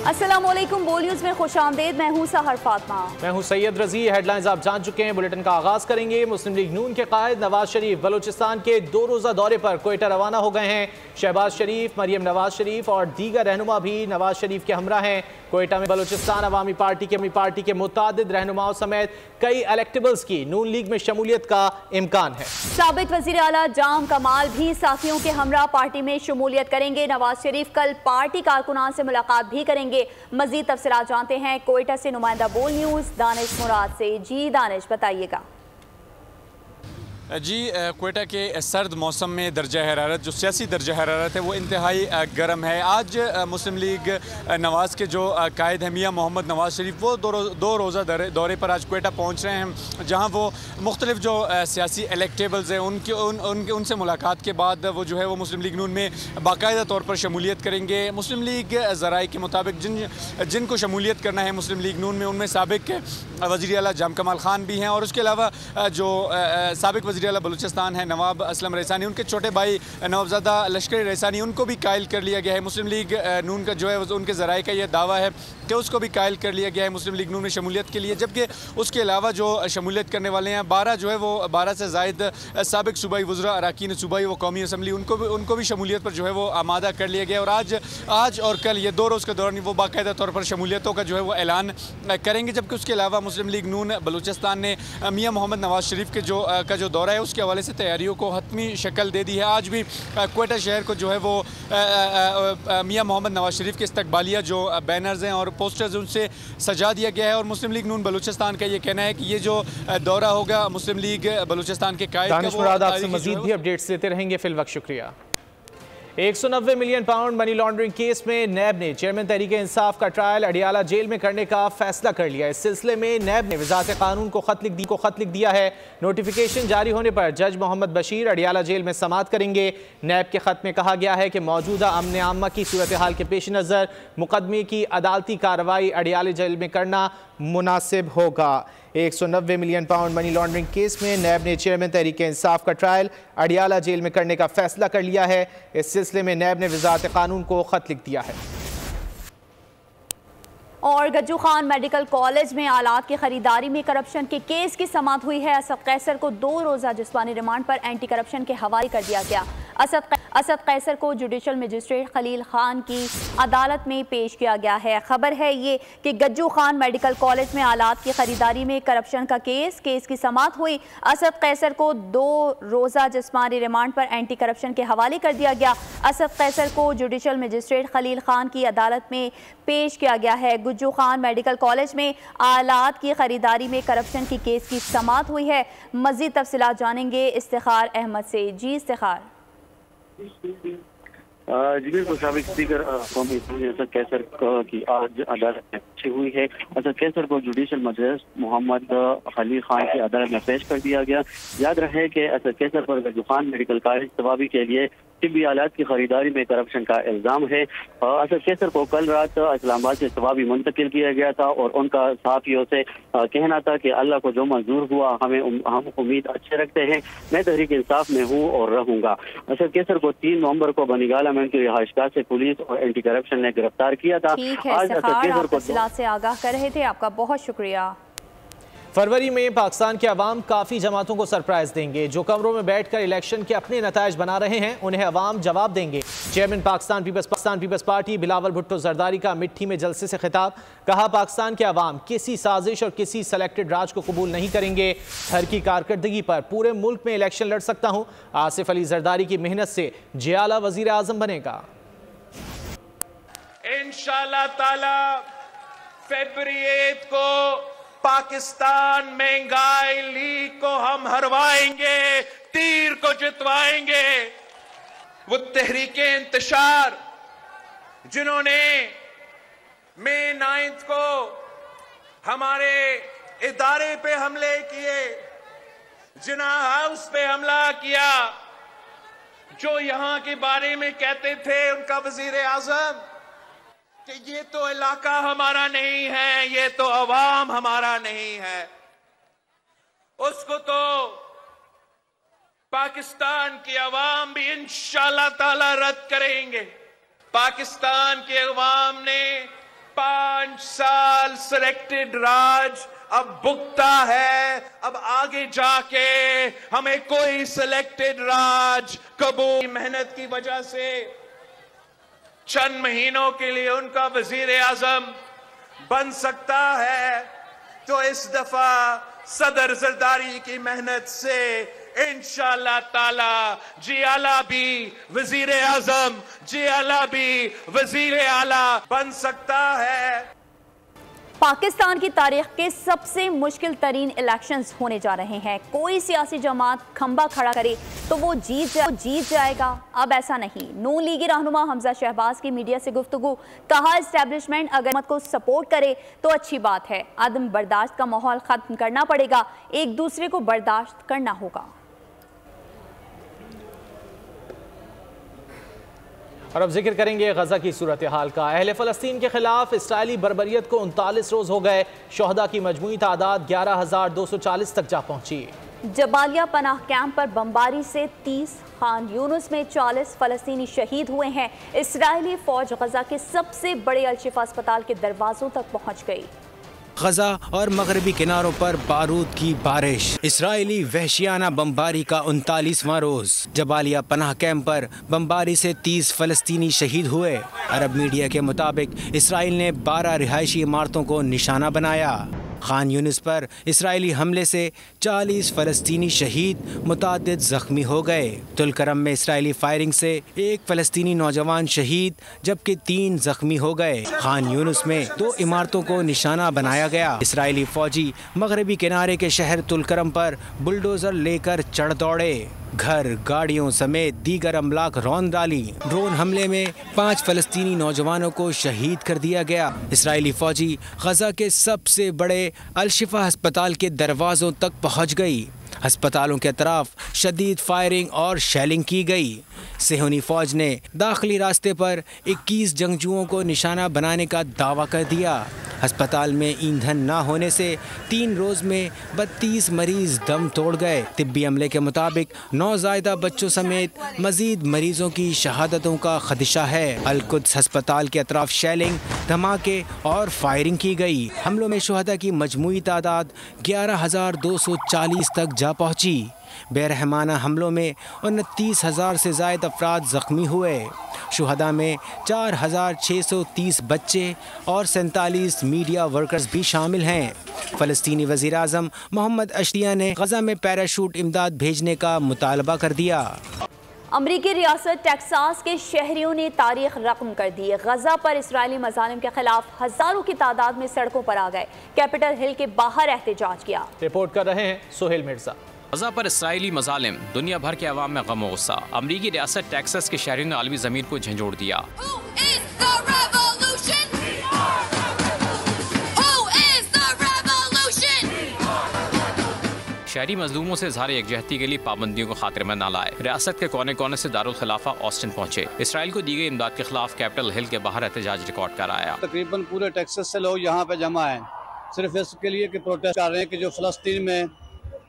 अस्सलामुअलैकुम, बोल न्यूज़ में खुशामदीद। मैं हूं सहर फातिमा। मैं हूं सैयद रजी। हेडलाइंस आप जान चुके हैं। बुलेटिन का आगाज करेंगे। मुस्लिम लीग नून के कायद नवाज शरीफ बलूचिस्तान के 2 रोज़ा दौरे पर कोयटा रवाना हो गए हैं। शहबाज शरीफ, मरियम नवाज शरीफ और दीगर रहनुमा भी नवाज शरीफ के हमरा हैं। कोयटा में बलूचिस्तान अवामी पार्टी के मुतादिद रहनुमाओं समेत कई इलेक्टेबल्स की नून लीग में शमूलियत का इम्कान है। साबिक वज़ीर आला जाम कमाल भी साथियों के हमरा पार्टी में शमूलियत करेंगे। नवाज शरीफ कल पार्टी कारकुनान से मुलाकात भी करेंगे। मजीद तफसीलात जानते हैं कोयटा से नुमाइंदा बोल न्यूज़ दानिश मुराद से। जी दानिश, बताइएगा। जी, कोयटा के सर्द मौसम में दर्जा हरारत जो सियासी दर्जा हरारत है वो इंतहाई गर्म है। आज मुस्लिम लीग नवाज़ के जो कायद है मियाँ मोहम्मद नवाज शरीफ वो दो रोज़ा दौरे पर आज कोयटा पहुँच रहे हैं, जहाँ वो मुख्तलिफ जो सियासी इलेक्टेबल्स हैं उनसे मुलाकात के बाद वो जो है वो मुस्लिम लीग नून में बाकायदा तौर पर शमूलियत करेंगे। मुस्लिम लीग ज़राए के मुताबिक जिनको शमूलियत करना है मुस्लिम लीग नून में, उनमें साबिक वज़ीर आला जाम कमाल खान भी हैं और उसके अलावा जो साबिक वज़ीर आला बलूचिस्तान है नवाब असलम रईसानी, उनके छोटे भाई नवाबजादा लश्करी रईसानी, उनको भी कायल कर लिया गया है। मुस्लिम लीग नून का जो है उनके ज़राए का यह दावा है कि उसको भी कायल कर लिया गया है मुस्लिम लीग नून में शमूलियत के लिए। जबकि उसके अलावा जो शमूलियत करने वाले हैं 12 जो है वो 12 से ज़ायद साबिक सूबाई वज़रा अरकान सूबाई व कौमी असम्बली, उनको भी शमूलियत पर जो है वो आमादा कर लिया गया। और आज और कल ये 2 रोज़ के दौरान वो बाकायदा तौर पर शमूलियतों का जो है वो ऐलान करेंगे। जबकि उसके अलावा मुस्लिम लीग नून बलूचिस्तान ने मियाँ मोहम्मद नवाज शरीफ के जो दौरा है उसके हवाले से तैयारियों को हतमी शक्ल दे दी है। आज भी कोयटा शहर को जो है वो मियाँ मोहम्मद नवाज शरीफ के इस्तकबालिया जो बैनर्स हैं और पोस्टर्स उनसे सजा दिया गया है। और मुस्लिम लीग नून बलूचिस्तान का ये कहना है कि ये जो दौरा होगा मुस्लिम लीग बलूचिस्तान के कायद का, वो आपसे मजीद भी अपडेट्स देते रहेंगे। फिल वक्त शुक्रिया। 190 million pound money laundering case में नैब ने चेयरमैन तहरीक इंसाफ का ट्रायल अडियाला जेल में करने का फैसला कर लिया। इस सिलसिले में नैब ने वज़ारत कानून को खत लिख दिया है। नोटिफिकेशन जारी होने पर जज मोहम्मद बशीर अडियाला जेल में समाअत करेंगे। नैब के खत में कहा गया है कि मौजूदा अमन आमा की सूरत हाल के पेश नज़र मुकदमे की अदालती कार्रवाई अडियाला जेल में करना मुनासिब होगा। 190 million pound money laundering case में नैब ने चेयरमैन तहरीक इंसाफ का ट्रायल अडियाला जेल में करने का फैसला कर लिया है। इस सिलसिले में नैब ने वज़ारत कानून को खत लिख दिया है। और गज्जू खान मेडिकल कॉलेज में आलात की खरीदारी में करप्शन के केस की समाअत हुई है। असद कैसर को 2 रोज़ा जिस्मानी रिमांड पर एंटी करप्शन के हवाले कर दिया गया। असद कैसर को जुडिशल मजिस्ट्रेट खलील खान की अदालत में पेश किया गया है। खबर है ये कि गज्जू खान मेडिकल कॉलेज में आलात की खरीदारी में करप्शन का केस की समाअत हुई। असद कैसर को 2 रोज़ा जिस्मानी रिमांड पर एंटी करप्शन के हवाले कर दिया गया। असद कैसर को जुडिशल मजिस्ट्रेट खलील खान की अदालत में पेश किया गया है। गज्जू खान मेडिकल कॉलेज में आलात की खरीदारी में करप्शन की केस की समाअत हुई है। मज़ीद तफसीलात जानेंगे इफ्तिखार अहमद से। जी इफ्तिखार। जी बिल्कुल, साबिक स्पीकर कौमी असम्बली असद कैसर की आज अदालत में पेशी हुई है। असद कैसर को जुडिशल मजिस्ट्रेट मोहम्मद खलील खान की अदालत में पेश कर दिया गया। याद रहे कि असद कैसर पर गज्जू खान मेडिकल कॉलेज तबाबी के लिए तिब्बी आलात की खरीदारी में करप्शन का इल्ज़ाम है। असद कैसर को कल रात इस्लामाबाद से तबाबी मुंतकिल किया गया था और उनका सहाफ़ियों से कहना था कि अल्लाह को जो मंजूर हुआ हम उम्मीद अच्छे रखते हैं, मैं तहरीक इंसाफ में हूँ और रहूँगा। असद कैसर को 3 नवंबर को बनीगाला में उनकी रिहाइशगाह से पुलिस और एंटी करप्शन ने गिरफ्तार किया था। आज असद कैसर को से आगाह कर रहे थे, आपका बहुत शुक्रिया। फरवरी में पाकिस्तान के अवाम काफ़ी जमातों को सरप्राइज देंगे। जो कमरों में बैठकर इलेक्शन के अपने नताइज बना रहे हैं उन्हें अवाम जवाब देंगे। चेयरमैन पाकिस्तान पीपल्स पार्टी बिलावल भुट्टो जरदारी का मिट्टी में जलसे से खिताब। कहा, पाकिस्तान के अवाम किसी साजिश और किसी सेलेक्टेड राज को कबूल नहीं करेंगे। हर की कारकर्दगी पर पूरे मुल्क में इलेक्शन लड़ सकता हूँ। आसिफ अली जरदारी की मेहनत से जियाला वजीर आजम बनेगा। इंशाअल्लाह ताला फरवरी 8 को पाकिस्तान महंगाई लीग को हम हरवाएंगे, तीर को जितवाएंगे। वो तहरीके इंतशार जिन्होंने मई 9 को हमारे इदारे पे हमले किए, जिन्ना हाउस पे हमला किया, जो यहां के बारे में कहते थे उनका वजीर आजम कि ये तो इलाका हमारा नहीं है, ये तो अवाम हमारा नहीं है, उसको तो पाकिस्तान की अवाम भी इंशाअल्लाह ताला रद्द करेंगे। पाकिस्तान के अवाम ने 5 साल सिलेक्टेड राज अब भुगता है। अब आगे जाके हमें कोई सिलेक्टेड राज कबूल मेहनत की वजह से चंद महीनों के लिए उनका वजीर आजम बन सकता है, तो इस दफा सदर जरदारी की मेहनत से इंशाअल्लाह ताला जी आला भी वजीर आजम, जी आला भी वजीर आला बन सकता है। पाकिस्तान की तारीख के सबसे मुश्किल तरीन इलेक्शंस होने जा रहे हैं। कोई सियासी जमात खंबा खड़ा करे तो वो जीत जाएगा। अब ऐसा नहीं। नून लीगी रहनुमा हमजा शहबाज की मीडिया से गुफ्तगू, कहा इस्टेब्लिशमेंट अगर हुकूमत को सपोर्ट करे तो अच्छी बात है, अदम बर्दाश्त का माहौल खत्म करना पड़ेगा, एक दूसरे को बर्दाश्त करना होगा। और अब जिक्र करेंगे गजा की सूरत हाल का। अहले फ़लस्तीन के खिलाफ इसराइली बर्बरियत को 39 रोज हो गए। शोहदा की मजमूई तादाद 11,240 तक जा पहुंची। जबालिया पनाह कैंप पर बमबारी से 30, खान यूनुस में 40 फ़लस्तीनी शहीद हुए हैं। इसराइली फौज गजा के सबसे बड़े अल-शिफा अस्पताल के दरवाजों तक पहुंच गई। गजा और मगरबी किनारों पर बारूद की बारिश। इसराइली वहशियाना बमबारी का 39वां रोज। जबालिया पनाह कैंप पर बमबारी से 30 फ़लस्तीनी शहीद हुए। अरब मीडिया के मुताबिक इसराइल ने 12 रिहायशी इमारतों को निशाना बनाया। खान यूनिस पर इसराइली हमले से 40 फ़लस्तीनी शहीद, मुतादिद ज़ख्मी हो गए। तुलकरम में इसराइली फायरिंग से 1 फ़लस्तीनी नौजवान शहीद जबकि 3 ज़ख्मी हो गए। खान यूनिस में 2 इमारतों को निशाना बनाया गया। इसराइली फ़ौजी मगरबी किनारे के शहर तुलकरम पर बुलडोज़र लेकर चढ़ दौड़े। घर, गाड़ियों समेत दीगर अमलाक रौंद डाली। ड्रोन हमले में 5 फ़लस्तीनी नौजवानों को शहीद कर दिया गया। इसराइली फ़ौजी गजा के सबसे बड़े अल-शिफा अस्पताल के दरवाज़ों तक पहुंच गई। अस्पतालों के अतराफ शदीद फायरिंग और शेलिंग की गई। सेहूनी फ़ौज ने दाखिली रास्ते पर 21 जंगजुओं को निशाना बनाने का दावा कर दिया। अस्पताल में ईंधन न होने से 3 रोज़ में 32 मरीज दम तोड़ गए। तिब्बी अमले के मुताबिक नौज़ायदा बच्चों समेत मजीद मरीजों की शहादतों का खदशा है। अल-कुद्स अस्पताल के अतराफ शेलिंग, धमाके और फायरिंग की गई। हमलों में शुहदा की मजमूई तादाद 11,240 तक जा पहुँची। बेरहमाना हमलों में 29,000 से ज़ायद अफराद ज़ख्मी हुए। शुहदा में 4,630 बच्चे और 47 मीडिया वर्कर्स भी शामिल हैं। फ़लस्तीनी वज़ीर आज़म मोहम्मद अशतिया ने गजा में पैराशूट इमदाद भेजने का मुतालबा कर दिया। अमरीकी रियासत टेक्सास के शहरियों ने तारीख रकम कर दी। गजा पर इसराइली मज़ालिम के खिलाफ हज़ारों की तादाद में सड़कों पर आ गए। कैपिटल हिल के बाहर एहतजाज किया। रिपोर्ट कर रहे हैं सोहेल मिर्जा। गजा पर इसराइली मज़ालिम, दुनिया भर के अवाम में गम और गुस्सा। अमरीकी रियासत टेक्सास के शहरियों ने आलमी ज़मीन को झंझोड़ दिया। शहरी मजलूमों से इज़हार यकजहती के लिए पाबंदियों को खातिर में न लाए। रियासत के कोने कोने से दारुल खिलाफा ऑस्टिन पहुंचे। इसराइल को दी गई इमदाद के खिलाफ कैपिटल हिल के बाहर एहतजाज रिकॉर्ड कराया। तकरीबन पूरे टेक्सास से लोग यहाँ पे जमा हैं, सिर्फ इसके लिए कि प्रोटेस्ट कर रहे हैं कि जो फ़लस्तीन में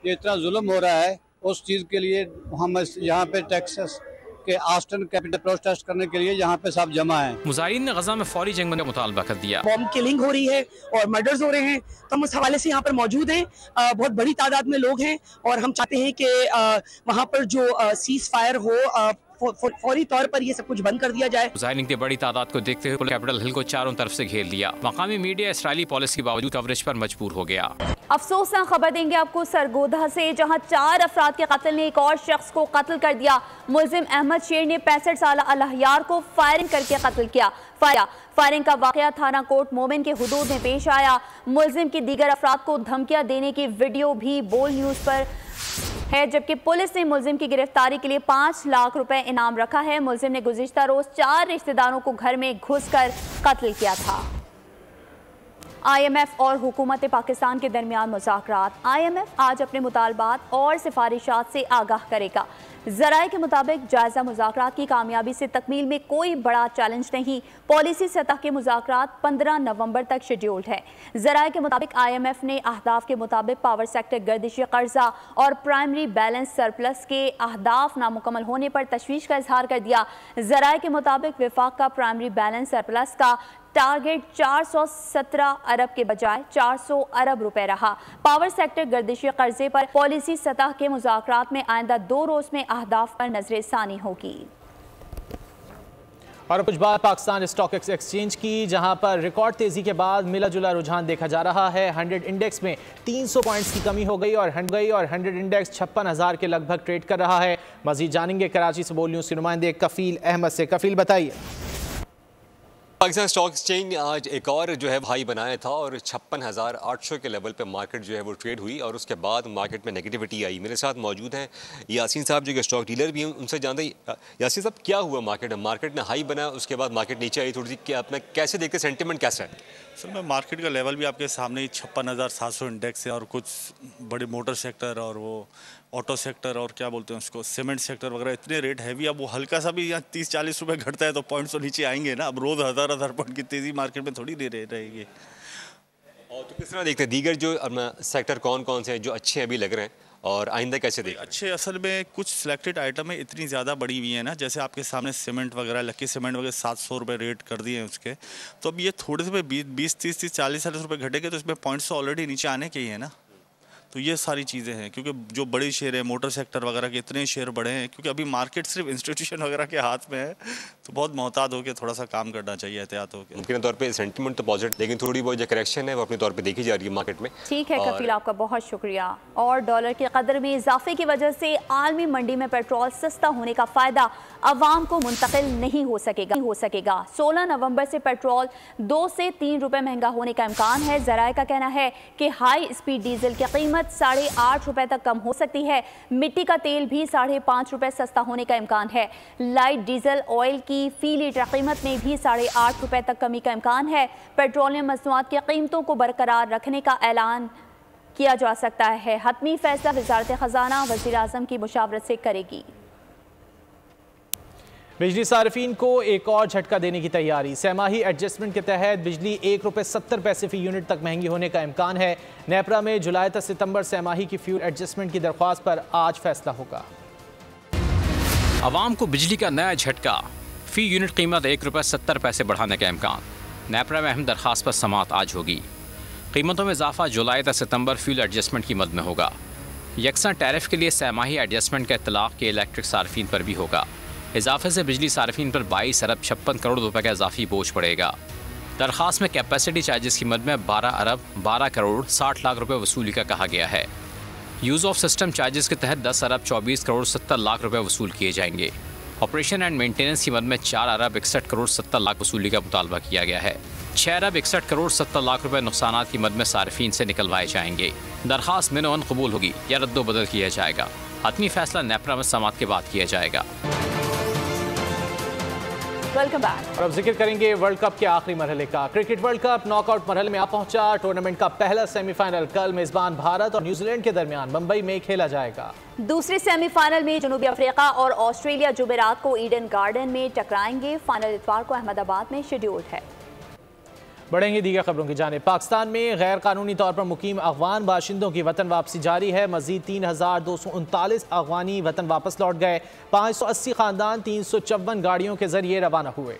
ये इतना जुल्म हो रहा है, उस चीज़ के लिए हम यहाँ पे टेक्सास के ऑस्टिन कैपिटल प्रोटेस्ट करने के लिए यहाँ पे सब जमा हैं। मुजाहिरीन ने गजा में फौरी जंग बंदी का मुतालबा कर दिया। बॉम्ब किलिंग हो रही है और मर्डर्स हो रहे हैं, तो हम उस हवाले से यहाँ पर मौजूद हैं। बहुत बड़ी तादाद में लोग हैं और हम चाहते हैं कि वहाँ पर जो सीज फायर हो, फौरी तौर पर ये सब कुछ बंद कर दिया जाए। मुजाहिरीन की बड़ी तादाद को देखते हुए कैपिटल हिल को चारों तरफ से घेर लिया। मकामी मीडिया इसराइली पॉलिसी के बावजूद कवरेज पर मजबूर हो गया। अफसोसनाक खबर देंगे आपको सरगोधा से, जहां 4 अफराद के कत्ल ने एक और शख्स को कत्ल कर दिया। मुलजिम अहमद शेर ने 65 साल अलहयार को फायरिंग करके कत्ल किया। फायरिंग का वाकया थाना कोट मोमिन के हुदूद में पेश आया। मुलजिम की दीगर अफराद को धमकियां देने की वीडियो भी बोल न्यूज़ पर है, जबकि पुलिस ने मुलजिम की गिरफ्तारी के लिए 5 लाख रुपए इनाम रखा है। मुलजिम ने गुज़िश्ता रोज 4 रिश्तेदारों को घर में घुसकर कत्ल किया था। IMF और हुकूमत पाकिस्तान के दरमियान मुज़ाकरात। IMF आज अपने मुतालबात और सिफारिशात से आगाह करेगा। जराये के मुताबिक जायजा मुज़ाकरात की कामयाबी से तकमील में कोई बड़ा चैलेंज नहीं। पॉलिसी सतह के मुज़ाकरात 15 नवंबर तक शेड्यूल्ड है। जराये के मुताबिक IMF ने अहदाफ के मुताबिक पावर सेक्टर गर्दिशी कर्जा और प्राइमरी बैलेंस सरप्लस के अहदाफ नामुकम्मल होने पर तशवीश का इजहार कर दिया। जराये के मुताबिक विफाक का प्राइमरी बैलेंस सरप्लस का टारगेट 417 अरब के बजाय 400 अरब रुपए रहा। पावर सेक्टर गर्दिशी कर्जे पर पॉलिसी सतह के मुज़ाकरात में आइंदा 2 रोज में अहदाफ पर नजरसानी होगी। और कुछ बात पाकिस्तान स्टॉक एक्सचेंज की, जहां पर रिकॉर्ड तेजी के बाद मिला जुला रुझान देखा जा रहा है। 100 इंडेक्स में 300 पॉइंट्स की कमी हो गई और 100 इंडेक्स 56,000 के लगभग ट्रेड कर रहा है। मजीद जानेंगे कराची से बोल न्यूज़ के नुमाइंदे कफील अहमद से। कफील बताइए। पाकिस्तान स्टॉक एक्सचेंज आज एक और जो है हाई बनाया था और 56,800 के लेवल पे मार्केट जो है वो ट्रेड हुई और उसके बाद मार्केट में नेगेटिविटी आई। मेरे साथ मौजूद हैं यासीन साहब जो कि स्टॉक डीलर भी हैं, उनसे जानते हैं यासीन साहब क्या हुआ मार्केट ने हाई बनाया, उसके बाद मार्केट नीचे आई थोड़ी सी, क्या अपना कैसे देखते, सेंटिमेंट कैसा है? सर मैं मार्केट का लेवल भी आपके सामने ही 56,700 इंडेक्स है और कुछ बड़े मोटर सेक्टर और वो ऑटो सेक्टर और क्या बोलते हैं उसको सीमेंट सेक्टर वगैरह इतने रेट हैवी। अब वो हल्का सा भी यहाँ 30-40 रुपए घटता है तो पॉइंट्स तो नीचे आएंगे ना। अब रोज़ हज़ार पॉइंट की तेज़ी मार्केट में थोड़ी दे रहेगी। और तो किस तरह देखते हैं दीगर जो अपना सेक्टर कौन कौन से हैं जो अच्छे अभी लग रहे हैं और आइंदा कैसे देखते हैं? अच्छे असल में कुछ सिलेक्टेड आइटम है इतनी ज़्यादा बढ़ी हुई है ना, जैसे आपके सामने सीमेंट वगैरह लकी सीमेंट वगैरह 700 रुपये रेट कर दिए हैं उसके। तो अब ये थोड़े से 20-30-40 रुपये घटेंगे तो इसमें पॉइंट्स तो ऑलरेडी नीचे आने के ही है ना। तो ये सारी चीज़ें हैं क्योंकि जो बड़े शेयर हैं मोटर सेक्टर वगैरह के इतने शेयर बढ़े हैं क्योंकि अभी मार्केट सिर्फ इंस्टीट्यूशन वगैरह के हाथ में है, तो बहुत मोहतात होकर थोड़ा सा काम करना चाहिए, एहतियात होकर। मुमकिन तौर पे सेंटिमेंट तो पॉजिटिव, लेकिन थोड़ी बहुत जो करेक्शन है वो अपने तौर पे देखी जा रही है मार्केट में। ठीक है कफील, आपका बहुत शुक्रिया। और डॉलर की कदर में इजाफे की वजह से आलमी मंडी में पेट्रोल सस्ता होने का फ़ायदा अवाम को मुंतकिल नहीं हो सकेगा। 16 नवंबर से पेट्रोल 2 से 3 रुपए महंगा होने का इम्कान है। जराये का कहना है कि हाई स्पीड डीजल की कीमत 8.5 रुपए तक कम हो सकती है। मिट्टी का तेल भी 5.5 रुपए सस्ता होने का इम्कान है। लाइट डीजल ऑयल की फी लीटर कीमत में भी 8.5 रुपए तक कमी का इम्कान है। पेट्रोलियम मसनूआत की कीमतों को बरकरार रखने का ऐलान किया जा सकता है। हतमी फैसला वज़ारत ख़जाना वज़ीर आज़म की मुशावरत से करेगी। बिजली सार्फिन को एक और झटका देने की तैयारी। सहमाही एडजस्टमेंट के तहत बिजली 1 रुपये 70 पैसे फी यूनिट तक महंगी होने का इम्कान है। नेपरा में जुलाई से सितंबर सहमाही की फ्यूल एडजस्टमेंट की दरख्वास्त पर आज फैसला होगा। आवाम को बिजली का नया झटका, फी यूनिट कीमत 1 रुपये 70 पैसे बढ़ाने का इम्कान। नेपरा में अहम दरख्वास्त पर समाअत आज होगी। कीमतों में इजाफा जुलाई से सितंबर फ्यूल एडजस्टमेंट की मद में होगा। यकसा टैरिफ के लिए सहमाही एडजस्टमेंट का इतलाक़ के इलेक्ट्रिक सार्फिन पर भी होगा। इजाफे से बिजली सार्फिन पर 22 अरब 56 करोड़ रुपए का इजाफी बोझ पड़ेगा। दरख्वास्त में कैपेसिटी चार्जेस की मद में 12 अरब 12 करोड़ 60 लाख रुपए वसूली का कहा गया है। यूज़ ऑफ सिस्टम चार्जेस के तहत 10 अरब 24 करोड़ 70 लाख रुपए वसूल किए जाएंगे। ऑपरेशन एंड मेंटेनेंस की मद में 4 अरब 61 करोड़ 70 लाख वसूली का मुतालबा किया गया है। 6 अरब 61 करोड़ 70 लाख रुपए नुकसानात की मद में सार्फिन से निकलवाए जाएंगे। दरख्वास्त मिनोअन कबूल होगी या रद्दो-बदल किया जाएगा। हतमी फैसला नेपरा में समाअत के बाद किया जाएगा। Welcome back. और अब जिक्र करेंगे वर्ल्ड कप के आखिरी मरहले का। क्रिकेट वर्ल्ड कप नॉकआउट मरहले में आ पहुंचा। टूर्नामेंट का पहला सेमीफाइनल कल मेजबान भारत और न्यूजीलैंड के दरमियान मुंबई में खेला जाएगा। दूसरे सेमीफाइनल में जनूबी अफ्रीका और ऑस्ट्रेलिया जुमेरात को ईडन गार्डन में टकराएंगे। फाइनल इतवार को अहमदाबाद में शेड्यूल्ड है। बढ़ेंगे दीगर खबरों की जानिब। पाकिस्तान में गैर कानूनी तौर पर मुकीम अफगान बाशिंदों की वतन वापसी जारी है। मजीद 3,239 अफगानी वतन वापस लौट गए। 580 खानदान 354 गाड़ियों के जरिए रवाना हुए।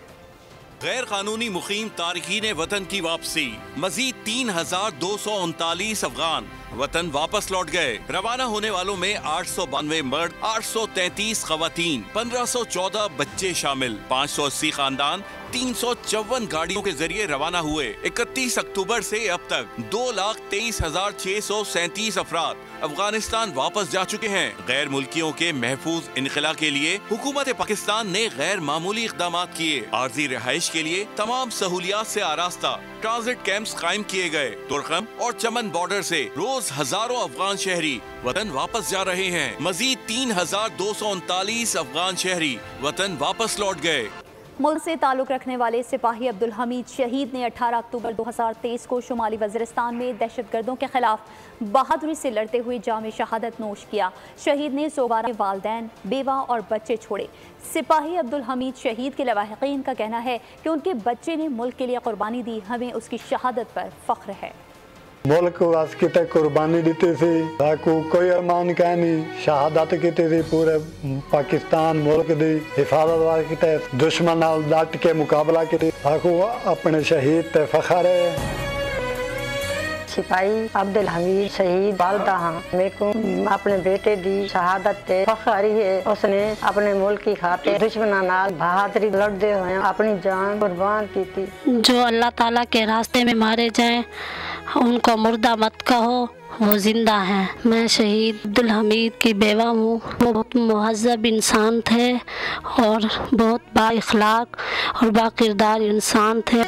गैर कानूनी मुकीम तारकीन वतन की वापसी। मजीद 3,239 अफगान वतन वापस लौट गए। रवाना होने वालों में 892 मर्द, 833 खवातीन, 1514 बच्चे शामिल। 580 खानदान 354 गाड़ियों के जरिए रवाना हुए। 31 अक्टूबर से अब तक 2,23,637 अफराद अफगानिस्तान वापस जा चुके हैं। गैर मुल्कियों के महफूज इनखला के लिए हुकूमत पाकिस्तान ने गैर मामूली इक़दाम किए। आर्जी रिहाइश के लिए तमाम सहूलियात से आरास्ता ट्रांजिट कैंप्स कायम किए गए। तुर्कम और चमन बॉर्डर से रोज हजारों अफगान शहरी वतन वापस जा रहे हैं। मजीद 3,239 अफगान शहरी वतन वापस लौट गए। मुल्क से ताल्लुक़ रखने वाले सिपाही अब्दुल हमीद शहीद ने 18 अक्टूबर 2023 को शुमाली वज़ीरिस्तान में दहशतगर्दों के खिलाफ बहादुरी से लड़ते हुए जाम शहादत नोश किया। शहीद ने 112 वालिदैन, बेवा और बच्चे छोड़े। सिपाही अब्दुल हमीद शहीद के लवाहिकीन का कहना है कि उनके बच्चे ने मुल्क के लिए कुर्बानी दी। हमें उसकी शहादत पर फ़ख्र है। मुल्क वास्ते कुर्बानी दी थी, कोई अरमान का नहीं, शहादत की थी पूरे पाकिस्तान मुल्क की हिफाजत वास्ते, दुश्मन नाल डट के मुकाबला की, अपने शहीद पे फखर है। सिपाही अब्दुल हमीद शहीद वालदा हाँ, मेरे को अपने बेटे दी शहादत पे फखर है। उसने अपने मुल्क की खातिर दुश्मन नाल बहादुरी लड़ते हुए अपनी जान कुर्बान की थी। जो अल्लाह ताला के रास्ते में मारे जाएं उनको मुर्दा मत कहो, वो जिंदा है। मैं शहीद अब्दुल हमीद की बेवा हूँ। वो बहुत मुहज़्ज़ब इंसान थे और बहुत बाइखलाक और बाकिरदार इंसान थे।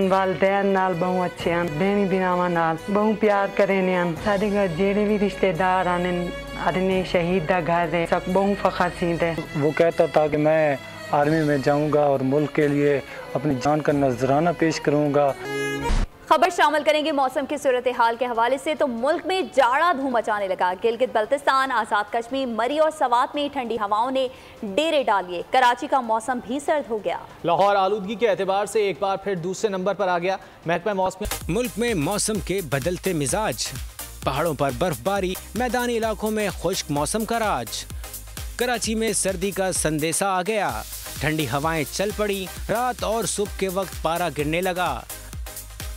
वालदैन नाल बहु अच्छे हैं, बहनी बिनावा नाल बहु प्यार करे ने। साडे घर जेड़े भी रिश्तेदार आने अदने शहीद दा घर है, सब बहु फखर सींदे। वो कहता था कि मैं आर्मी में जाऊंगा और मुल्क के लिए अपनी जान का नजराना पेश करूंगा। खबर शामिल करेंगे मौसम की सूरत हाल के हवाले से। तो मुल्क में जाड़ा धूम मचाने लगा। गिलगित बल्तिस्तान, आज़ाद कश्मीर, मरी और सवात में ठंडी हवाओं ने डेरे डाल लिए। कराची का मौसम भी सर्द हो गया। लाहौर आलूदगी के एतबार से एक बार फिर दूसरे नंबर पर आ गया। महकमा मौसम मुल्क में मौसम के बदलते मिजाज, पहाड़ों पर बर्फबारी, मैदानी इलाकों में खुश्क मौसम का राज। कराची में सर्दी का संदेशा आ गया। ठंडी हवाएं चल पड़ी। रात और सुबह के वक्त पारा गिरने लगा।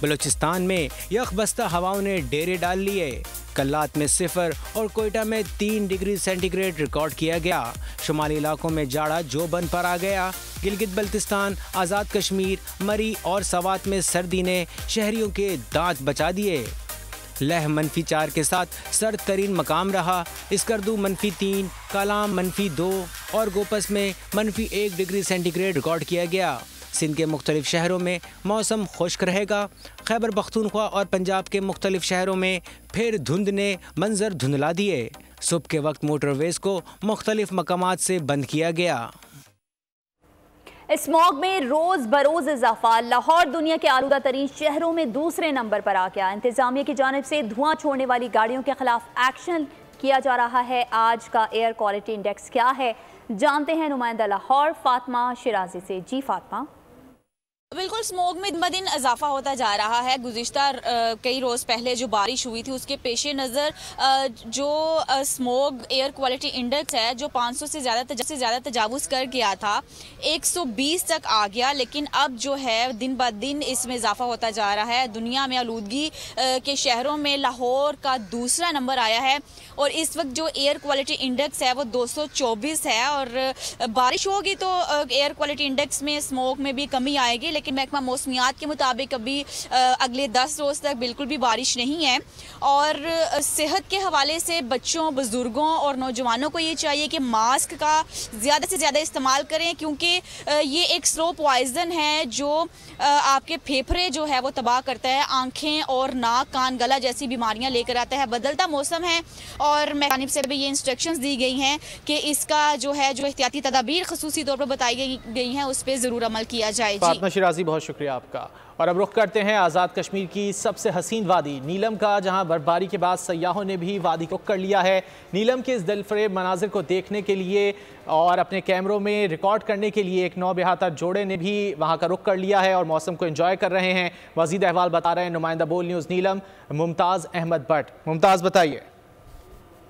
बलूचिस्तान में यकबस्ता हवाओं ने डेरे डाल लिए। कल्लात में 0 और कोयटा में 3 डिग्री सेंटीग्रेड रिकॉर्ड किया गया। शुमाली इलाकों में जाड़ा जोबन पर आ गया। गिलगित बल्तिस्तान, आज़ाद कश्मीर, मरी और सवात में सर्दी ने शहरियों के दांत बचा दिए। लह -4 के साथ सर्द तरीन मकाम रहा। इसकरदू -3, कालाम -2 और गोपस में -1 डिग्री सेंटीग्रेड रिकॉर्ड किया गया। सिंध के मुख्तलिफ शहरों में मौसम खुश्क रहेगा। खैबर पख्तूनख्वा और पंजाब के मुख्तलिफ शहरों में फिर धुंध ने मंजर धुंधला दिए। सुबह के वक्त मोटरवेज को मुख्तलिफ मकामात से बंद किया गया। स्मॉग में रोज बरोज इजाफा। लाहौर दुनिया के आलूदा तरीन शहरों में दूसरे नंबर पर आ गया। इंतजामिया की जानिब से धुआं छोड़ने वाली गाड़ियों के खिलाफ एक्शन किया जा रहा है। आज का एयर क्वालिटी इंडेक्स क्या है, जानते हैं नुमाइंदा लाहौर फातिमा शिराजी से। जी फातिमा। बिल्कुल, स्मोग में दिन ब दिन इजाफा होता जा रहा है। गुज़िश्ता कई रोज़ पहले जो बारिश हुई थी उसके पेश नज़र जो स्मोग एयर क्वालिटी इंडेक्स है जो 500 से ज़्यादा तजावुज़ कर गया था, 120 तक आ गया। लेकिन अब जो है दिन ब दिन इसमें इजाफा होता जा रहा है। दुनिया में आलूदगी के शहरों में लाहौर का दूसरा नंबर आया है और इस वक्त जो एयर क्वालिटी इंडेक्स है वो 224 है। और बारिश होगी तो एयर क्वालिटी इंडेक्स में स्मोग में भी कमी आएगी। लेकिन महकमा मौसमियात के मुताबिक अभी अगले 10 रोज़ तक बिल्कुल भी बारिश नहीं है। और सेहत के हवाले से बच्चों, बुजुर्गों और नौजवानों को ये चाहिए कि मास्क का ज़्यादा से ज़्यादा इस्तेमाल करें, क्योंकि ये एक स्लो पॉइजन है जो आपके फेफड़े जो है वो तबाह करता है। आँखें और नाक, कान, गला जैसी बीमारियाँ लेकर आता है। बदलता मौसम है और जानिब से भी ये इंस्ट्रक्शंस दी गई हैं कि इसका जो एहतियाती तदाबीर खसूसी तौर पर बताई गई हैं उस पर ज़रूर अमल किया जाए। जी बहुत शुक्रिया आपका। और अब रुख करते हैं आज़ाद कश्मीर की सबसे हसीन वादी नीलम का, जहां बर्फबारी के बाद सयाहों ने भी वादी को कर लिया है। नीलम के इस दिलफरेब मनाजिर को देखने के लिए और अपने कैमरों में रिकॉर्ड करने के लिए एक नौबेहाता जोड़े ने भी वहां का रुख कर लिया है और मौसम को एंजॉय कर रहे हैं। मजीद अहवाल बता रहे हैं नुमाइंदा बोल न्यूज़ नीलम मुमताज़ अहमद भट्ट। मुमताज़ बताइए।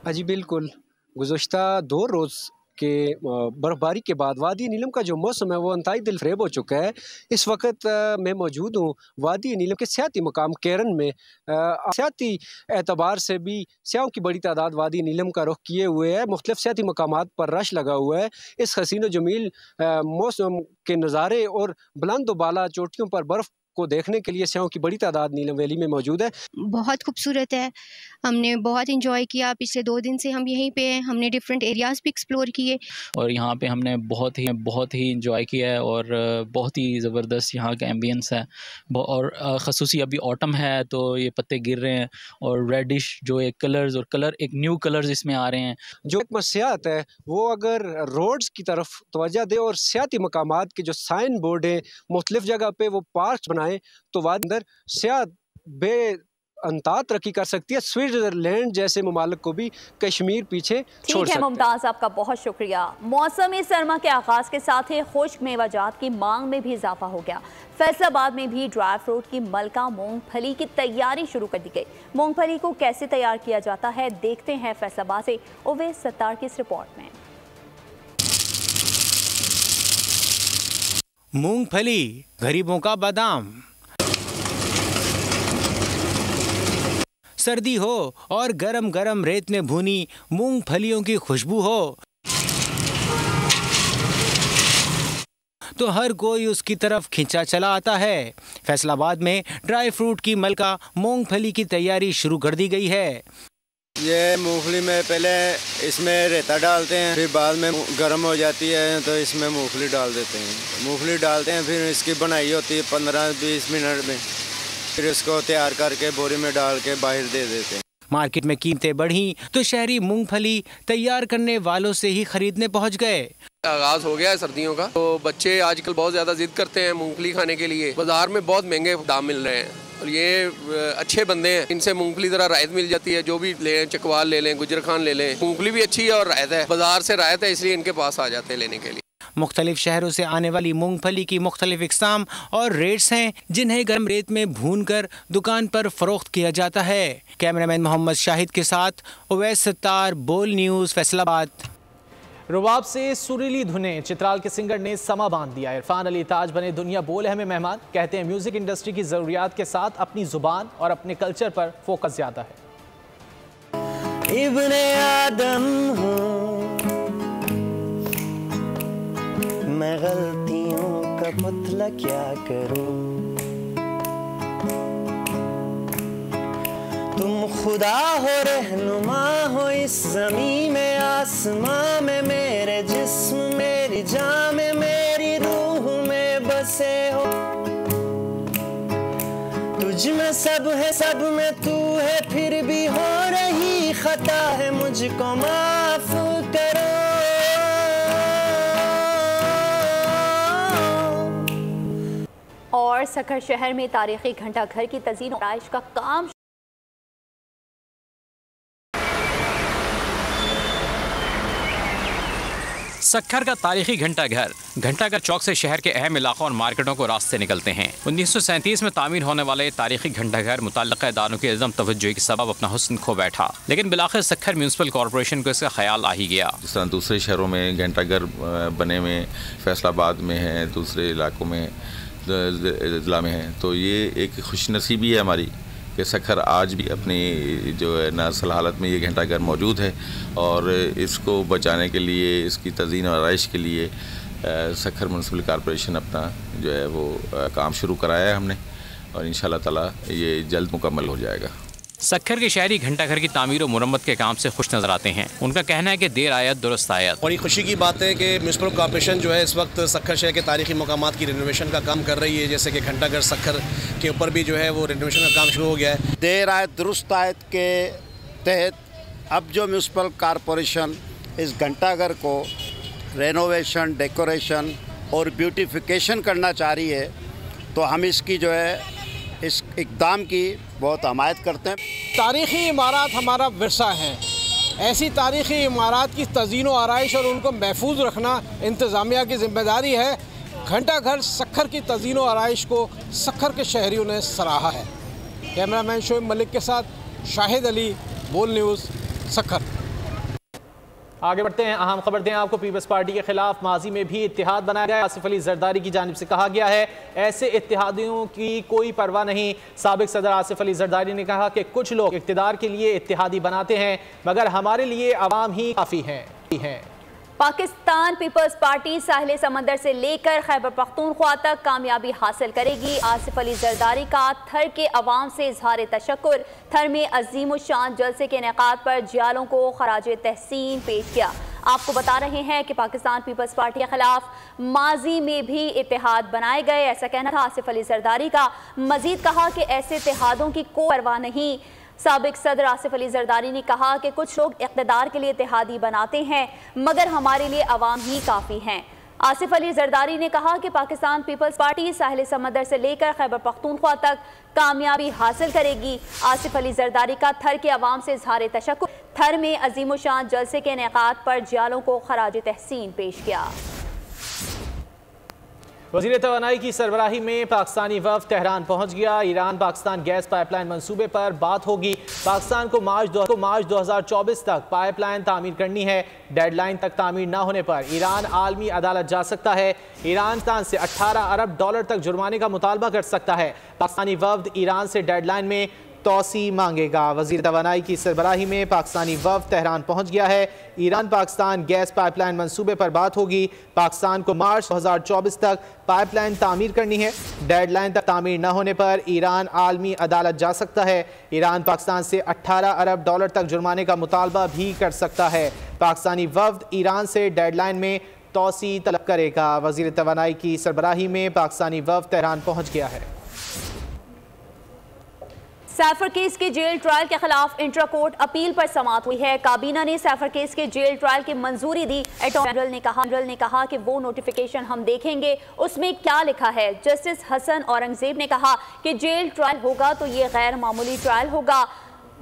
जी बिल्कुल, गुज़श्ता 2 रोज़ के बर्फबारी के बाद वादी नीलम का जो मौसम है वो इंतहाई दिलफरेब हो चुका है। इस वक्त मैं मौजूद हूँ वादी नीलम के सियाती मकाम केरन में। सियाती एतबार से भी सियाहों की बड़ी तादाद वादी नीलम का रुख किए हुए है। मुख्तलिफ सियाती मकामात पर रश लगा हुआ है। इस हसीन जमील मौसम के नज़ारे और बुलंद बाला चोटियों पर बर्फ़ को देखने के लिए स्याहों की बड़ी तादाद नीलम वैली में मौजूद है। बहुत खूबसूरत है, हमने बहुत इंजॉय किया। पिछले 2 दिन से हम यहीं पे हैं, हमने डिफरेंट एरियाज़ भी एक्सप्लोर किए और यहाँ पे हमने बहुत ही इंजॉय किया है और बहुत ही ज़बरदस्त यहाँ का एम्बियंस है। और ख़ुसूसी अभी ऑटम है तो ये पत्ते गिर रहे हैं और रेडिश जो एक कलर्स और एक न्यू कलर्स इसमें आ रहे हैं। जो एक मसियात है वो अगर रोड्स की तरफ तवज्जो दे और सियाती मकामात के जो साइन बोर्ड हैं मुख्तलिफ जगह पे वो पार्क बनाएं तो वादी अंदर सियात बे अंतात तरक्की कर सकती है। स्विट्जरलैंड जैसे ममालिक को भी कश्मीर पीछे छोड़ सकते हैं। मुमताज़, आपका बहुत शुक्रिया। मौसमी सरमा के आगाज के साथ ही खुश्क मेवाजात की मांग में भी इजाफा हो गया। फैसलाबाद में भी ड्राई फ्रूट की मलका मूंगफली की तैयारी शुरू कर दी गई। मूंगफली को कैसे तैयार किया जाता है देखते हैं फैसलाबाद से उवैस सत्तार की इस रिपोर्ट में। मूंगफली गरीबों का बादाम। सर्दी हो और गरम गरम रेत में भुनी मूंगफलियों की खुशबू हो तो हर कोई उसकी तरफ खिंचा चला आता है। फैसलाबाद में ड्राई फ्रूट की मलका मूंगफली की तैयारी शुरू कर दी गई है। ये मूंगफली में पहले इसमें रेता डालते हैं, फिर बाद में गर्म हो जाती है तो इसमें मूंगफली डाल देते हैं। मूंगफली डालते हैं, फिर इसकी बनाई होती है 15-20 मिनट में, फिर इसको तैयार करके बोरी में डाल के बाहर दे देते हैं। मार्केट में कीमतें बढ़ी तो शहरी मूंगफली तैयार करने वालों से ही खरीदने पहुंच गए। आगाज हो गया है सर्दियों का तो बच्चे आजकल बहुत ज्यादा जिद करते हैं मूंगफली खाने के लिए। बाजार में बहुत महंगे दाम मिल रहे हैं और ये अच्छे बंदे हैं, इनसे मूंगफली जरा रायत मिल जाती है। जो भी लें, चकवाल ले लें, गुजर खान ले लें, मूंगफली भी अच्छी है और रायत है। बाजार से रायत है इसलिए इनके पास आ जाते हैं लेने के लिए। मुख्तलिफ शहरों से आने वाली मूंगफली की मुख्तलिफ इक़साम और रेट्स हैं जिन्हें गर्म रेत में भून कर दुकान पर फरोख्त किया जाता है। कैमरामैन मोहम्मद शाहिद के साथ उवैस सत्तार, बोल न्यूज़, फैसलाबाद। रुबाब से सुरीली धुनें चित्राल के सिंगर ने समा बांध दिया। इरफान अली ताज बने दुनिया बोल है में मेहमान। कहते हैं म्यूजिक इंडस्ट्री की ज़रूरियात के साथ अपनी जुबान और अपने कल्चर पर फोकस ज़्यादा है। इब्ने आदम हूँ मैं, गलतियों का पुतला क्या करूं। तुम खुदा हो, रहनुमा हो इस ज़मीं में आसमां में, मेरे जिस्म मेरी जान में मेरी रूह में बसे हो। तुझ में सब है, सब में तू है, फिर भी हो रही खता है, मुझको माफ करो। और सखर शहर में तारीखी घंटा घर की तज़ीन और आराइश का काम। सखर का तारीखी घंटाघर चौक से शहर के अहम इलाकों और मार्केटों को रास्ते निकलते हैं। 1937 में तामीर होने वाले तारीखी घंटाघर मुतल्लिक़ा इदारों की अज़म तवज्जो के सबब अपना हुस्न खो बैठा, लेकिन बिलाखिर सखर म्यूनसिपल कॉरपोरेशन को इसका ख्याल आ ही गया। जिस तरह दूसरे शहरों में घंटाघर बने में, फैसलाबाद में है, दूसरे इलाकों में ज़िला में है, तो ये एक खुशनसीबी है हमारी कि सखर आज भी अपनी जो है नासल हालत में ये घंटाघर मौजूद है और इसको बचाने के लिए, इसकी तज़ीन और आराइश के लिए सखर म्यूनसिपल कॉरपोरेशन अपना जो है वो काम शुरू कराया है हमने और इंशाअल्लाह ताला ये जल्द मुकम्मल हो जाएगा। सखर के शहरी घंटाघर की तामीर और मुरम्मत के काम से खुश नजर आते हैं। उनका कहना है कि देर आयत दुरुस्त आयत। बड़ी खुशी की बात है कि म्यूनसिपल कॉर्पोरेशन जो है इस वक्त सखर शहर के तारीखी मकामात की रिनोवेशन का काम कर रही है। जैसे कि घंटाघर सखर के ऊपर भी जो है वो रिनोवेशन का काम शुरू हो गया है। देर आयत दुरुस्त आयत के तहत अब जो म्यूनसिपल कॉर्पोरेशन इस घंटाघर को रेनोवेशन, डेकोरेशन और ब्यूटिफिकेशन करना चाह रही है तो हम इसकी जो है इस इक़दाम की बहुत हमायत करते हैं। तारीख़ी इमारत हमारा विरसा है। ऐसी तारीख़ी इमारत की तज़ीन व आराइश और उनको महफूज रखना इंतज़ामिया की ज़िम्मेदारी है। घंटाघर सखर की तज़ीन व आराइश को सखर के शहरियों ने सराहा है। कैमरामैन शोएब मलिक के साथ शाहिद अली, बोल न्यूज़, सखर। आगे बढ़ते हैं। अहम खबर दें आपको, पीपल्स पार्टी के खिलाफ माजी में भी इत्तेहाद बनाया गया। आसिफ अली जरदारी की जानिब से कहा गया है ऐसे इत्तेहादियों की कोई परवाह नहीं। साबिक सदर आसिफ अली जरदारी ने कहा कि कुछ लोग इक़्तिदार के लिए इत्तेहादी बनाते हैं मगर हमारे लिए अवाम ही काफ़ी हैं। पाकिस्तान पीपल्स पार्टी साहिल समंदर से लेकर खैबर पख्तूनख्वा तक कामयाबी हासिल करेगी। आसिफ अली जरदारी का थर के अवाम से इजहार तशक्कुर। थर में अजीम शान जलसे के इनेकाद पर जियालों को खराज तहसीन पेश किया। आपको बता रहे हैं कि पाकिस्तान पीपल्स पार्टी के खिलाफ माजी में भी इत्तेहाद बनाए गए, ऐसा कहना था आसिफ अली जरदारी का। मजीद कहा कि ऐसे इत्तेहादों की कोई परवाह नहीं। साबिक सदर आसिफ अली जरदारी ने कहा कि कुछ लोग इक़्तिदार के लिए इत्तेहादी बनाते हैं, मगर हमारे लिए अवाम ही काफ़ी हैं। आसिफ अली जरदारी ने कहा कि पाकिस्तान पीपल्स पार्टी साहिल समंदर से लेकर खैबर पख्तूनख्वा तक कामयाबी हासिल करेगी। आसिफ अली जरदारी का थर के अवाम से इजहार तशक्कुर। थर में अजीम शान जलसे के इनेकाद पर जियालों को खराज तहसीन पेश किया। वज़ीर तवानाई की सरबराही में पाकिस्तानी वफ़द तेहरान पहुँच गया। ईरान पाकिस्तान गैस पाइपलाइन मंसूबे पर बात होगी। पाकिस्तान को मार्च 2024 तक पाइपलाइन तामीर करनी है। डेडलाइन तक तामीर न होने पर ईरान आलमी अदालत जा सकता है। ईरान से $18 अरब तक जुर्माने का मुतालबा कर सकता है। पाकिस्तानी वफ़द ईरान से डेडलाइन में तोसी मांगेगा। वज़ीर तवानाई की सरबराही में पाकिस्तानी वफ़द तेहरान पहुँच गया है। ईरान पाकिस्तान गैस पाइपलाइन मंसूबे पर बात होगी। पाकिस्तान को मार्च 2024 तक पाइपलाइन तामीर करनी है। डेडलाइन तक तामीर न होने पर ईरान आलमी अदालत जा सकता है। ईरान पाकिस्तान से $18 अरब तक जुर्माने का मुतालबा भी कर सकता है। पाकिस्तानी वफ़द ईरान से डेडलाइन में तोसी तलब करेगा। वज़ीर तवानाई की सरबराही में पाकिस्तानी वफ़द तेहरान पहुँच गया है। सैफर केस के जेल ट्रायल के खिलाफ इंट्रा कोर्ट अपील पर समाअत हुई है। काबीना ने सैफर केस के जेल ट्रायल की मंजूरी दी। अटॉर्नी जनरल ने कहा कि वो नोटिफिकेशन हम देखेंगे, उसमें क्या लिखा है। जस्टिस हसन औरंगजेब ने कहा कि जेल ट्रायल होगा तो ये गैर मामूली ट्रायल होगा।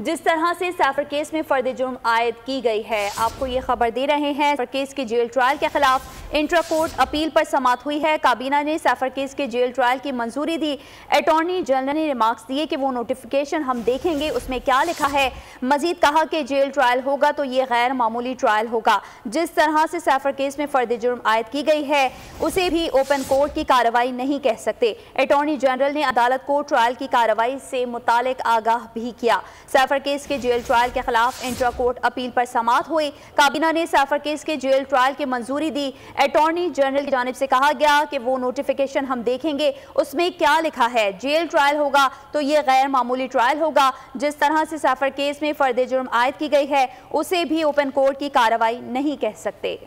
जिस तरह से सैफर केस में फर्द जुर्म आयद की गई है, आपको ये खबर दे रहे हैं। सैफर केस के जेल ट्रायल के खिलाफ इंट्रा कोर्ट अपील पर समाअत हुई है। काबीना ने सैफर केस के जेल ट्रायल की मंजूरी दी। अटॉर्नी जनरल ने रिमार्क्स दिए कि वो नोटिफिकेशन हम देखेंगे, उसमें क्या लिखा है। मजीद कहा कि जेल ट्रायल होगा तो ये गैर मामूली ट्रायल होगा। जिस तरह से सैफर केस में फर्द जुर्म आयद की गई है, उसे भी ओपन कोर्ट की कार्रवाई नहीं कह सकते। अटॉर्नी जनरल ने अदालत को ट्रायल की कार्रवाई से मुतालिक आगाह भी किया। सैफर केस के जेल ट्रायल के खिलाफ इंट्रा कोर्ट अपील पर समाअत हुई। काबीना ने सैफर केस के जेल ट्रायल की मंजूरी दी। अटॉर्नी जनरल की जानिब से कहा गया कि वो नोटिफिकेशन हम देखेंगे, उसमें क्या लिखा है। जेल ट्रायल होगा तो ये गैर मामूली ट्रायल होगा। जिस तरह से सैफर केस में फर्द जुर्म आयद की गई है, उसे भी ओपन कोर्ट की कार्रवाई नहीं कह सकते।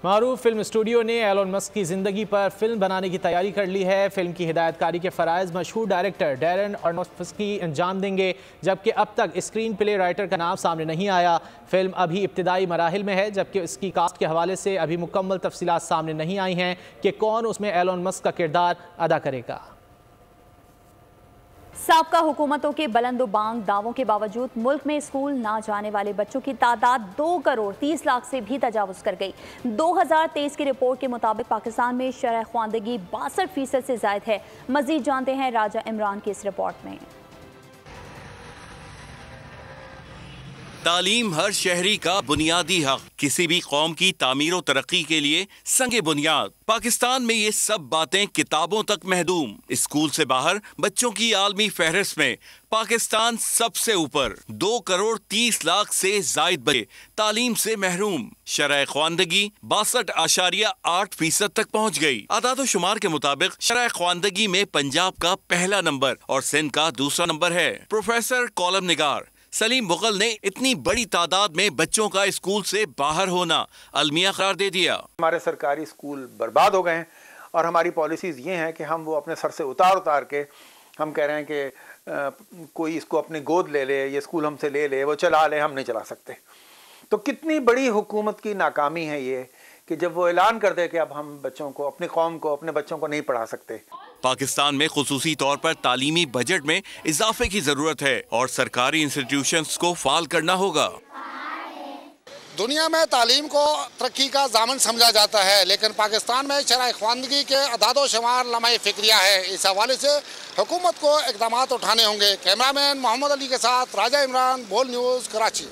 मारूफ फिल्म स्टूडियो ने एलोन मस्क की ज़िंदगी पर फिल्म बनाने की तैयारी कर ली है। फिल्म की हिदायतकारी के फ़राइज़ मशहूर डायरेक्टर डैरन अरोनोफ्स्की अंजाम देंगे, जबकि अब तक स्क्रीन प्ले राइटर का नाम सामने नहीं आया। फिल्म अभी इब्तिदाई मराहिल में है, जबकि इसकी कास्ट के हवाले से अभी मुकम्मल तफसीलात सामने नहीं आई हैं कि कौन उसमें एलोन मस्क का किरदार अदा करेगा। साबका हुकूमतों के बुलंद-ओ-बांग दावों के बावजूद मुल्क में स्कूल ना जाने वाले बच्चों की तादाद 2 करोड़ 30 लाख से भी तजावुज़ कर गई। 2023 की रिपोर्ट के मुताबिक पाकिस्तान में शरह ख्वानदगी 62% से ज़ायद है। मज़ीद जानते हैं राजा इमरान की इस रिपोर्ट में। तालीम हर शहरी का बुनियादी हक, किसी भी कौम की तामीर और तरक्की के लिए संगे बुनियाद। पाकिस्तान में ये सब बातें किताबों तक महदूम। स्कूल से बाहर बच्चों की आलमी फहरिस्त में पाकिस्तान सबसे ऊपर। 2 करोड़ 30 लाख से जायद बच्चे तालीम से महरूम। शरह ख्वानदगी 62.8% तक पहुँच गई। आदाद शुमार के मुताबिक शरह ख्वानदगी में पंजाब का पहला नंबर और सिंध का दूसरा नंबर है। प्रोफेसर कॉलम निगार सलीम मुगल ने इतनी बड़ी तादाद में बच्चों का स्कूल से बाहर होना अलमिया करार दे दिया। हमारे सरकारी स्कूल बर्बाद हो गए हैं और हमारी पॉलिसीज़ ये हैं कि हम वो अपने सर से उतार के हम कह रहे हैं कि कोई इसको अपनी गोद ले ले, ये स्कूल हमसे ले ले, वो चला ले, हम नहीं चला सकते। तो कितनी बड़ी हुकूमत की नाकामी है ये कि जब वो ऐलान कर दे कि अब हम बच्चों को, अपनी कौम को, अपने बच्चों को नहीं पढ़ा सकते। पाकिस्तान में खुसूसी तौर पर तालीमी बजट में इजाफे की जरूरत है और सरकारी इंस्टीट्यूशंस को फाल करना होगा। दुनिया में तालीम को तरक्की का ज़ामन समझा जाता है, लेकिन पाकिस्तान में शरह ख्वानदगी के अदादो शुमार लम्हे फिक्रिया है। इस हवाले से हुकूमत को इक़दाम उठाने होंगे। कैमरामैन मोहम्मद अली के साथ राजा इमरान, बोल न्यूज़, कराची।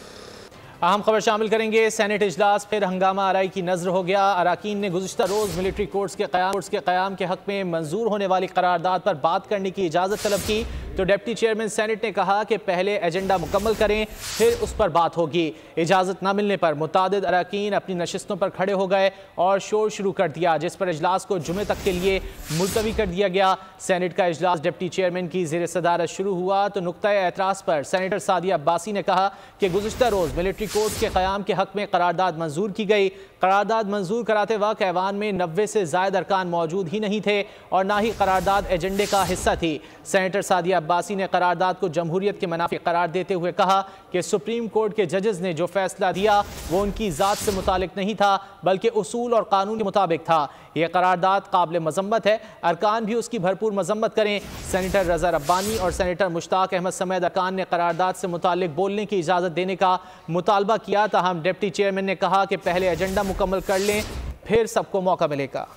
अहम खबर शामिल करेंगे। सेनेट इजलास फिर हंगामा आराई की नजर हो गया। अराकीन ने गुज़िश्ता रोज़ मिलिट्री कोर्ट्स के क़याम के हक़ में मंजूर होने वाली करारदाद पर बात करने की इजाज़त तलब की। तो डिप्टी चेयरमैन सेनेट ने कहा कि पहले एजेंडा मुकम्मल करें, फिर उस पर बात होगी। इजाज़त न मिलने पर मुतादिद अरकान अपनी नशिस्तों पर खड़े हो गए और शोर शुरू कर दिया, जिस पर इजलास को जुमे तक के लिए मुलतवी कर दिया गया। सेनेट का इजलास डिप्टी चेयरमैन की ज़ेर सदारत शुरू हुआ तो नुक्ता एतराज़ पर सेनेटर सादिया अब्बासी ने कहा कि गुज़िश्ता रोज़ मिलिट्री कोर्ट के क़याम के हक़ में करारदाद मंजूर की गई। करारदाद मंजूर कराते वक्त ऐवान में 90 से ज़ायद अरकान मौजूद ही नहीं थे और ना ही करारदाद एजेंडे का हिस्सा थी। सेनेटर सादिया अब्बासी ने करारदाद को जमहूरियत के मुनाफिक करार देते हुए कहा कि सुप्रीम कोर्ट के जजेस ने जो फैसला दिया वो उनकी ज़ात से मुतालिक नहीं था, बल्कि उसूल और कानून के मुताबिक था। यह करारदाद काबिल मजम्मत है, अरकान भी उसकी भरपूर मजम्मत करें। सेनेटर रज़ा रब्बानी और सेनेटर मुश्ताक अहमद समेत अरकान ने करारदाद से मुतालिक बोलने की इजाज़त देने का मुतालबा किया। ताहम डिप्टी चेयरमैन ने कहा कि पहले एजेंडा मुकम्मल कर लें, फिर सबको मौका मिलेगा।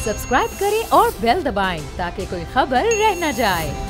सब्सक्राइब करें और बेल दबाएं ताकि कोई खबर रह न जाए।